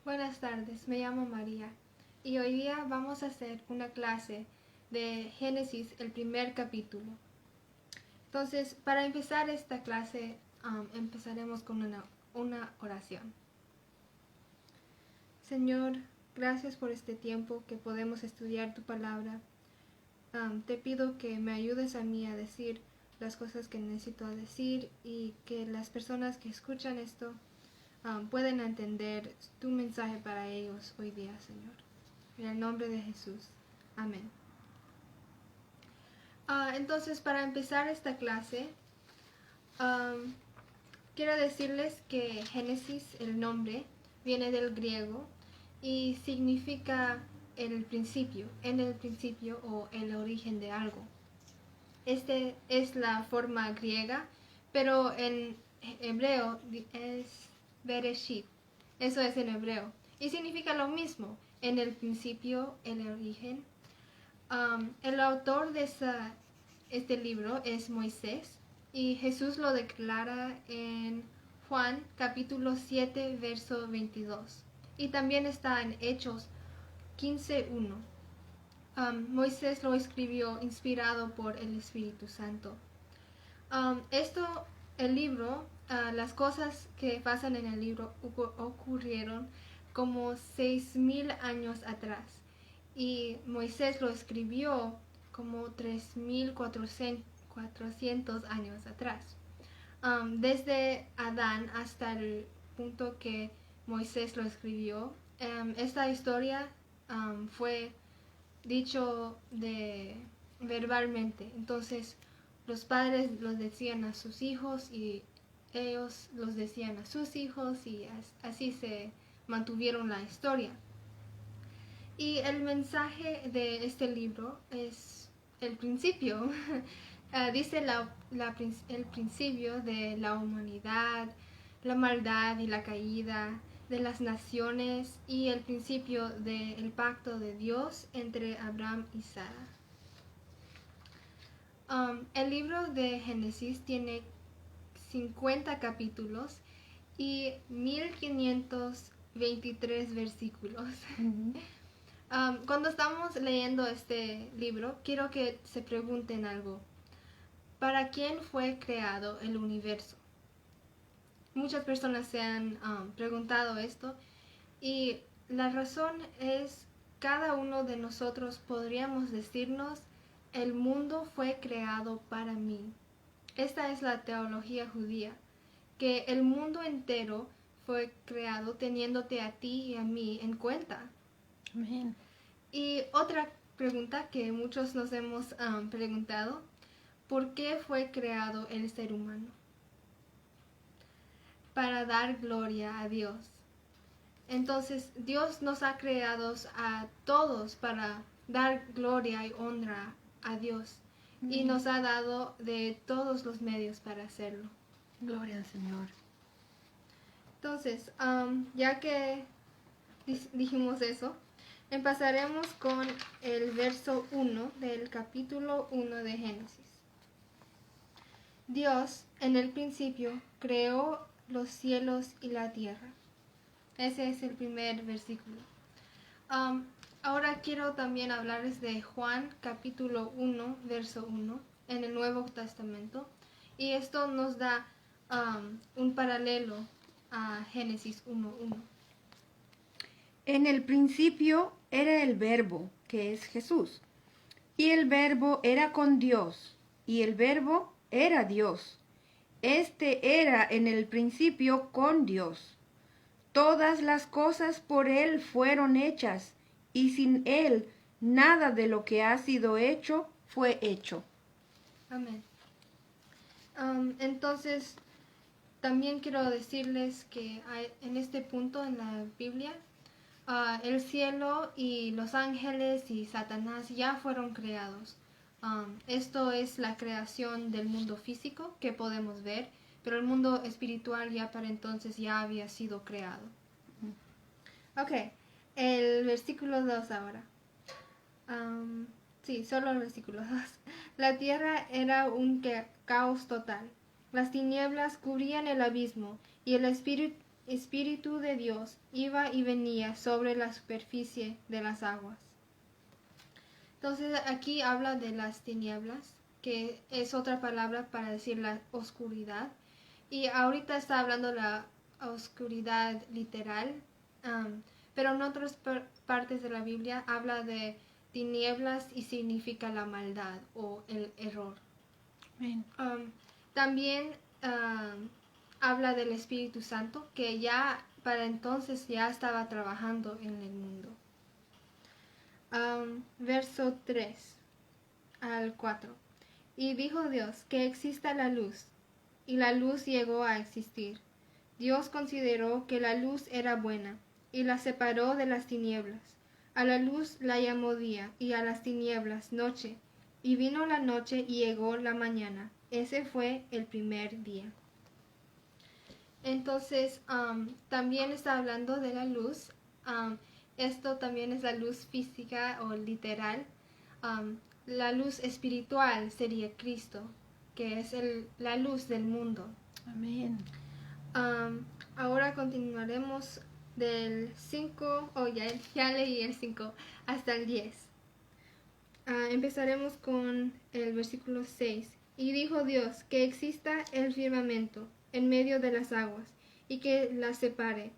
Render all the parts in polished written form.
Buenas tardes, me llamo María y hoy día vamos a hacer una clase de Génesis, el primer capítulo. Entonces, para empezar esta clase, empezaremos con una oración. Señor, gracias por este tiempo que podemos estudiar tu palabra. Te pido que me ayudes a mí a decir las cosas que necesito decir y que las personas que escuchan esto pueden entender tu mensaje para ellos hoy día, Señor. En el nombre de Jesús. Amén. Entonces, para empezar esta clase, quiero decirles que Génesis, el nombre, viene del griego y significa en el principio o el origen de algo. Este es la forma griega, pero en hebreo es Bereshit. Eso es en hebreo. Y significa lo mismo, en el principio, el origen. El autor de este libro es Moisés y Jesús lo declara en Juan capítulo 7, verso 22. Y también está en Hechos 15:1. Moisés lo escribió inspirado por el Espíritu Santo. El libro, las cosas que pasan en el libro ocurrieron como 6,000 años atrás y Moisés lo escribió como 3,400 años atrás. Desde Adán hasta el punto que Moisés lo escribió, esta historia fue dicho verbalmente. Entonces los padres los decían a sus hijos y ellos los decían a sus hijos y así se mantuvieron la historia. Y el mensaje de este libro es el principio. Dice el principio de la humanidad, la maldad y la caída de las naciones y el principio del pacto de Dios entre Abraham y Sara. El libro de Génesis tiene 50 capítulos y 1523 versículos. Cuando estamos leyendo este libro, quiero que se pregunten algo. ¿Para quién fue creado el universo? Muchas personas se han preguntado esto y la razón es cada uno de nosotros podríamos decirnos el mundo fue creado para mí. Esta es la teología judía, que el mundo entero fue creado teniéndote a ti y a mí en cuenta. Amén. Y otra pregunta que muchos nos hemos preguntado, ¿por qué fue creado el ser humano? Para dar gloria a Dios. Entonces Dios nos ha creado a todos para dar gloria y honra a Dios y nos ha dado de todos los medios para hacerlo. Gloria al Señor. Entonces, ya que dijimos eso, empezaremos con el verso 1 del capítulo 1 de Génesis. Dios en el principio creó los cielos y la tierra. Ese es el primer versículo. Ahora quiero también hablarles de Juan capítulo 1, verso 1 en el Nuevo Testamento. Y esto nos da un paralelo a Génesis 1:1. En el principio era el Verbo, que es Jesús, y el Verbo era con Dios, y el Verbo era Dios. Este era en el principio con Dios. Todas las cosas por Él fueron hechas, y sin Él nada de lo que ha sido hecho fue hecho. Amén. Entonces, también quiero decirles que en este punto en la Biblia, el cielo y los ángeles y Satanás ya fueron creados. Esto es la creación del mundo físico que podemos ver, pero el mundo espiritual ya para entonces ya había sido creado. Ok, el versículo 2 ahora. Sí, solo el versículo 2. La tierra era un caos total. Las tinieblas cubrían el abismo y el Espíritu de Dios iba y venía sobre la superficie de las aguas. Entonces aquí habla de las tinieblas, que es otra palabra para decir la oscuridad. Y ahorita está hablando de la oscuridad literal, pero en otras partes de la Biblia habla de tinieblas y significa la maldad o el error. Amén. También habla del Espíritu Santo, que ya para entonces ya estaba trabajando en el mundo. Verso 3 al 4. Y dijo Dios que exista la luz, y la luz llegó a existir. Dios consideró que la luz era buena, y la separó de las tinieblas. A la luz la llamó día, y a las tinieblas noche. Y vino la noche y llegó la mañana. Ese fue el primer día. Entonces, también está hablando de la luz. Esto también es la luz física o literal. La luz espiritual sería Cristo, que es la luz del mundo. Amén. Ahora continuaremos del 5, ya leí el 5, hasta el 10. Empezaremos con el versículo 6. Y dijo Dios que exista el firmamento en medio de las aguas, y que las separe.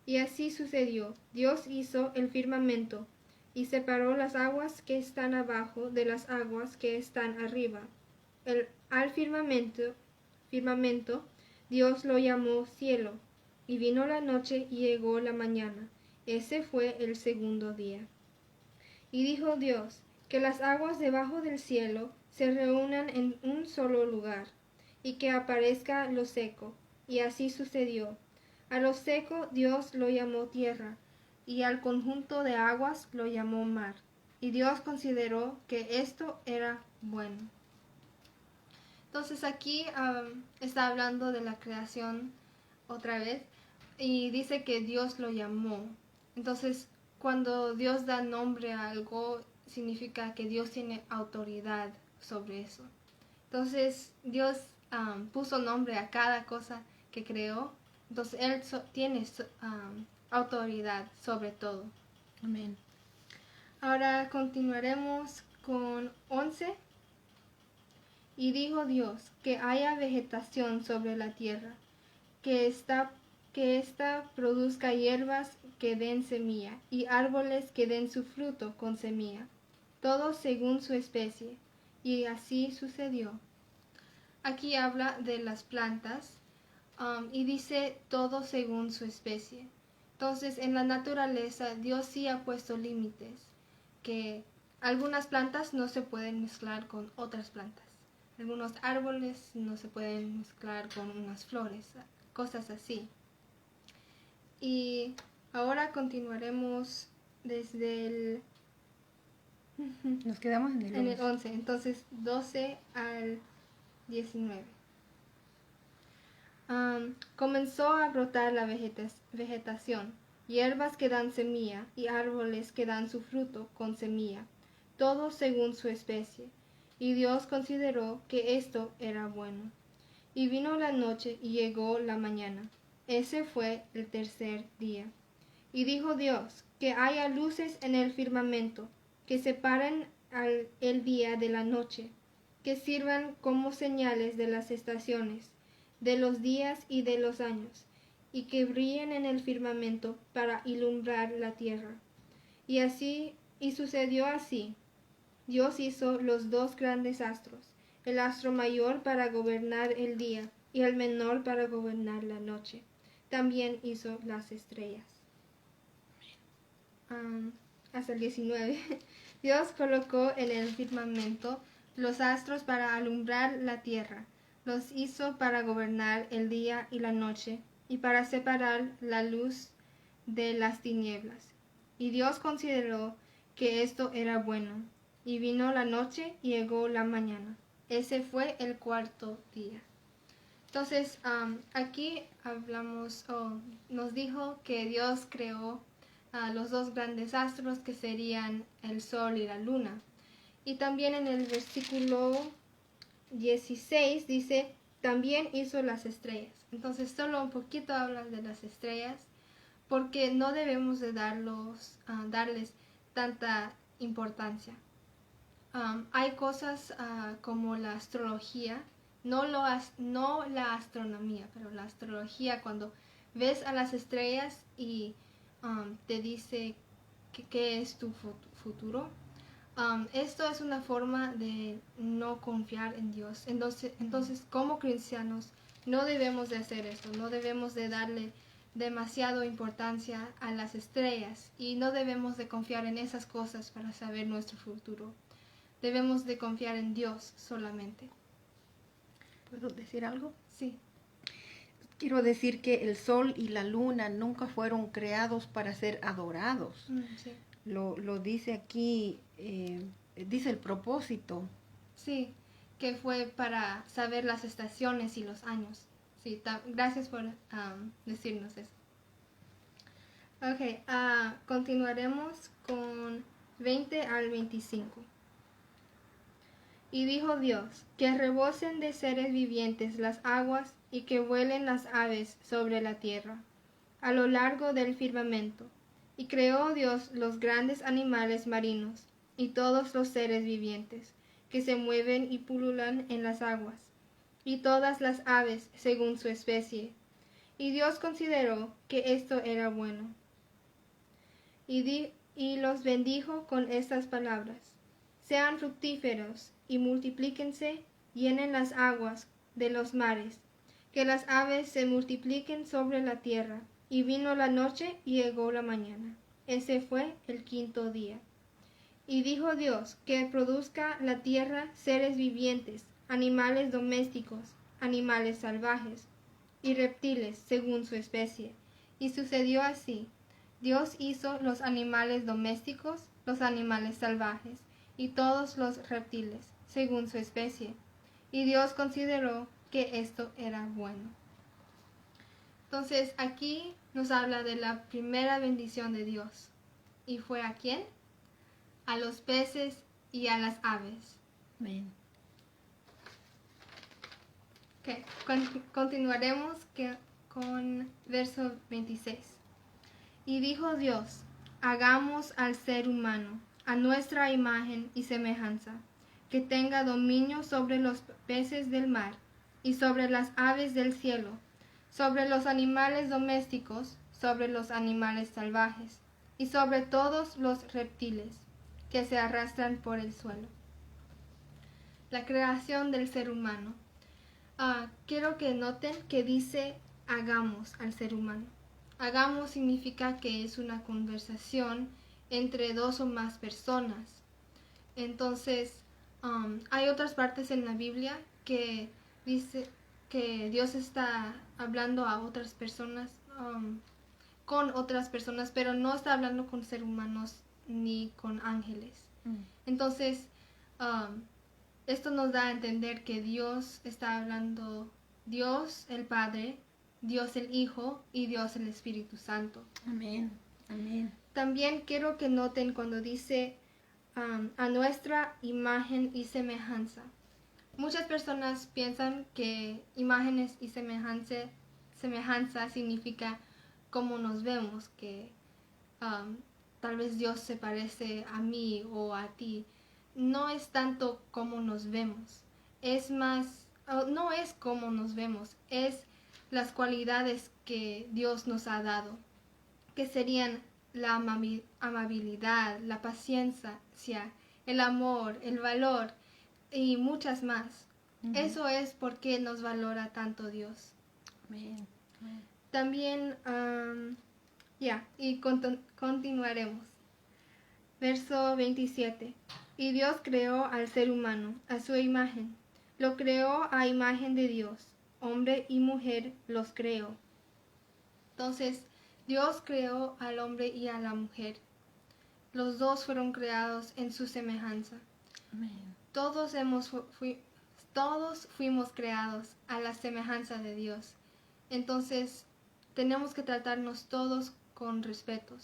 Y así sucedió. Dios hizo el firmamento, y separó las aguas que están abajo de las aguas que están arriba. Al firmamento Dios lo llamó cielo. Y vino la noche y llegó la mañana. Ese fue el segundo día. Y dijo Dios, que las aguas debajo del cielo se reúnan en un solo lugar, y que aparezca lo seco. Y así sucedió. A lo seco Dios lo llamó tierra, y al conjunto de aguas lo llamó mar. Y Dios consideró que esto era bueno. Entonces aquí está hablando de la creación otra vez, y dice que Dios lo llamó. Entonces, cuando Dios da nombre a algo, significa que Dios tiene autoridad sobre eso. Entonces, Dios puso nombre a cada cosa que creó. Entonces, Él tiene autoridad sobre todo. Amén. Ahora continuaremos con 11. Y dijo Dios que haya vegetación sobre la tierra, que ésta produzca hierbas que den semilla, y árboles que den su fruto con semilla, todo según su especie. Y así sucedió. Aquí habla de las plantas, y dice todo según su especie. Entonces, en la naturaleza, Dios sí ha puesto límites, que algunas plantas no se pueden mezclar con otras plantas. Algunos árboles no se pueden mezclar con unas flores, cosas así. Y ahora continuaremos desde el... Nos quedamos en el En el 11. 11, entonces 12 al 19. Comenzó a brotar la vegetación, hierbas que dan semilla y árboles que dan su fruto con semilla, todo según su especie. Y Dios consideró que esto era bueno. Y vino la noche y llegó la mañana. Ese fue el tercer día. Y dijo Dios, que haya luces en el firmamento, que separen el día de la noche, que sirvan como señales de las estaciones, de los días y de los años, y que brillen en el firmamento para ilumbrar la tierra. Y sucedió así. Dios hizo los dos grandes astros, el astro mayor para gobernar el día y el menor para gobernar la noche. También hizo las estrellas. Hasta el 19. Dios colocó en el firmamento los astros para alumbrar la tierra. Los hizo para gobernar el día y la noche, y para separar la luz de las tinieblas. Y Dios consideró que esto era bueno. Y vino la noche y llegó la mañana. Ese fue el cuarto día. Entonces, aquí nos dijo que Dios creó los dos grandes astros, que serían el sol y la luna. Y también en el versículo 16 dice, también hizo las estrellas. Entonces solo un poquito habla de las estrellas porque no debemos de darles tanta importancia. Hay cosas como la astrología, no la astronomía, pero la astrología, cuando ves a las estrellas y te dice qué es tu futuro. Esto es una forma de no confiar en Dios. Entonces, como cristianos, no debemos de hacer esto, no debemos de darle demasiado importancia a las estrellas y no debemos de confiar en esas cosas para saber nuestro futuro. Debemos de confiar en Dios solamente. ¿Puedo decir algo? Sí. Quiero decir que el sol y la luna nunca fueron creados para ser adorados. Sí. Lo dice aquí, dice el propósito. Sí, que fue para saber las estaciones y los años. Sí, gracias por decirnos eso. Ok, continuaremos con 20 al 25. Y dijo Dios, que rebosen de seres vivientes las aguas y que vuelen las aves sobre la tierra, a lo largo del firmamento. Y creó Dios los grandes animales marinos y todos los seres vivientes, que se mueven y pululan en las aguas, y todas las aves según su especie. Y Dios consideró que esto era bueno. Y los bendijo con estas palabras: sean fructíferos y multiplíquense, llenen las aguas de los mares, que las aves se multipliquen sobre la tierra. Y vino la noche y llegó la mañana. Ese fue el 5º día. Y dijo Dios, que produzca la tierra seres vivientes, animales domésticos, animales salvajes, y reptiles según su especie. Y sucedió así. Dios hizo los animales domésticos, los animales salvajes, y todos los reptiles, según su especie. Y Dios consideró que esto era bueno. Entonces aquí nos habla de la primera bendición de Dios. ¿Y fue a quién? A los peces y a las aves. Amén. Okay. Continuaremos con verso 26. Y dijo Dios, hagamos al ser humano a nuestra imagen y semejanza, que tenga dominio sobre los peces del mar, y sobre las aves del cielo, sobre los animales domésticos, sobre los animales salvajes, y sobre todos los reptiles que se arrastran por el suelo. La creación del ser humano. Quiero que noten que dice hagamos al ser humano. Hagamos significa que es una conversación entre dos o más personas. Entonces, hay otras partes en la Biblia que dice que Dios está hablando a otras personas, con otras personas, pero no está hablando con seres humanos ni con ángeles. Entonces, esto nos da a entender que Dios está hablando, Dios el Padre, Dios el Hijo y Dios el Espíritu Santo. Amén. Amén. También quiero que noten cuando dice a nuestra imagen y semejanza. Muchas personas piensan que imágenes y semejanza significa cómo nos vemos, que tal vez Dios se parece a mí o a ti. No es tanto cómo nos vemos, es más, no es cómo nos vemos, es las cualidades que Dios nos ha dado, que serían la amabilidad, la paciencia, el amor, el valor y muchas más. Eso es porque nos valora tanto Dios. Amén. También, continuaremos. Verso 27. Y Dios creó al ser humano a su imagen. Lo creó a imagen de Dios. Hombre y mujer los creó. Entonces, Dios creó al hombre y a la mujer. Los dos fueron creados en su semejanza. Amén. Todos fuimos creados a la semejanza de Dios. Entonces, tenemos que tratarnos todos con respeto,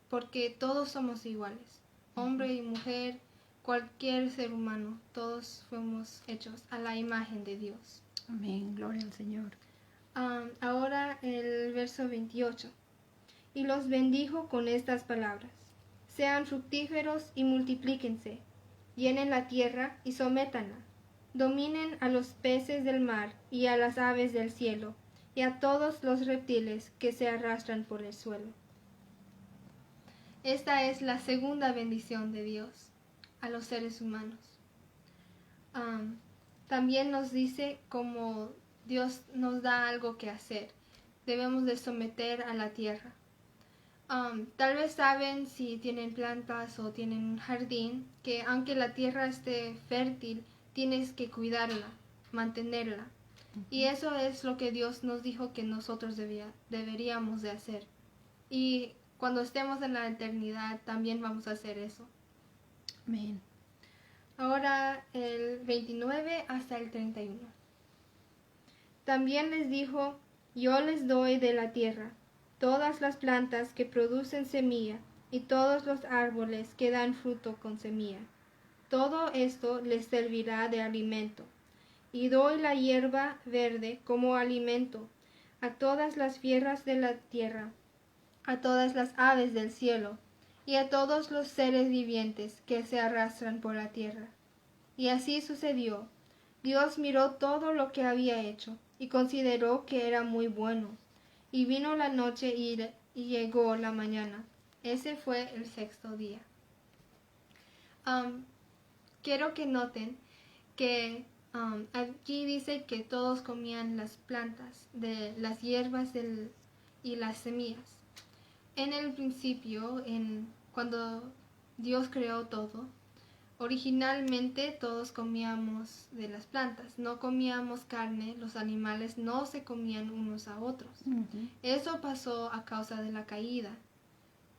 porque todos somos iguales. Hombre y mujer, cualquier ser humano, todos fuimos hechos a la imagen de Dios. Amén. Gloria al Señor. Ahora el verso 28. Y los bendijo con estas palabras: sean fructíferos y multiplíquense, llenen la tierra y sométanla, dominen a los peces del mar y a las aves del cielo, y a todos los reptiles que se arrastran por el suelo. Esta es la segunda bendición de Dios a los seres humanos. También nos dice como Dios nos da algo que hacer. Debemos de someter a la tierra. Tal vez saben, si tienen plantas o tienen un jardín, que aunque la tierra esté fértil, tienes que cuidarla, mantenerla. Y eso es lo que Dios nos dijo que nosotros deberíamos de hacer. Y cuando estemos en la eternidad también vamos a hacer eso. Amén. Ahora el 29 hasta el 31. También les dijo: yo les doy de la tierra todas las plantas que producen semilla y todos los árboles que dan fruto con semilla. Todo esto les servirá de alimento. Y doy la hierba verde como alimento a todas las fieras de la tierra, a todas las aves del cielo, y a todos los seres vivientes que se arrastran por la tierra. Y así sucedió. Dios miró todo lo que había hecho, y consideró que era muy bueno. Y vino la noche y llegó la mañana. Ese fue el sexto día. Quiero que noten que aquí dice que todos comían las plantas, de las hierbas y las semillas. En el principio, cuando Dios creó todo, originalmente todos comíamos de las plantas, no comíamos carne, los animales no se comían unos a otros. Eso pasó a causa de la caída,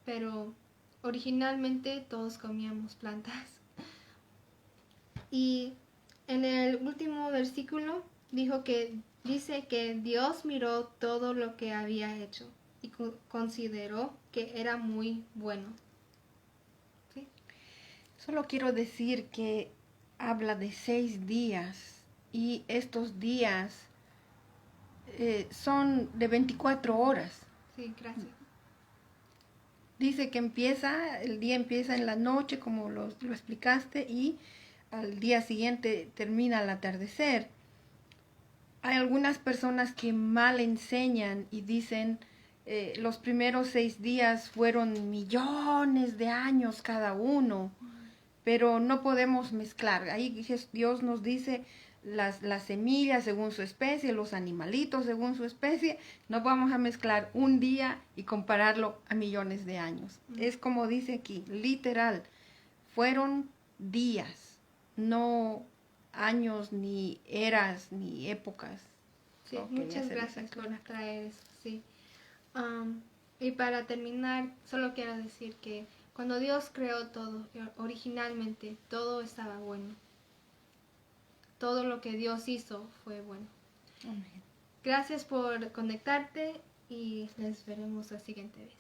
pero originalmente todos comíamos plantas. Y en el último versículo dice que Dios miró todo lo que había hecho y consideró que era muy bueno. ¿Sí? Solo quiero decir que habla de 6 días y estos días son de 24 horas. Sí, gracias. Dice que el día empieza en la noche, como lo explicaste, y al día siguiente termina al atardecer. Hay algunas personas que mal enseñan y dicen los primeros 6 días fueron millones de años cada uno, pero no podemos mezclar. Ahí Dios nos dice las semillas según su especie, los animalitos según su especie. No vamos a mezclar un día y compararlo a millones de años. Es como dice aquí, literal, fueron días, no años, ni eras, ni épocas. Sí, muchas gracias por traer eso. Sí. Y para terminar, solo quiero decir que cuando Dios creó todo, originalmente todo estaba bueno. Todo lo que Dios hizo fue bueno. Amén. Gracias por conectarte y les veremos la siguiente vez.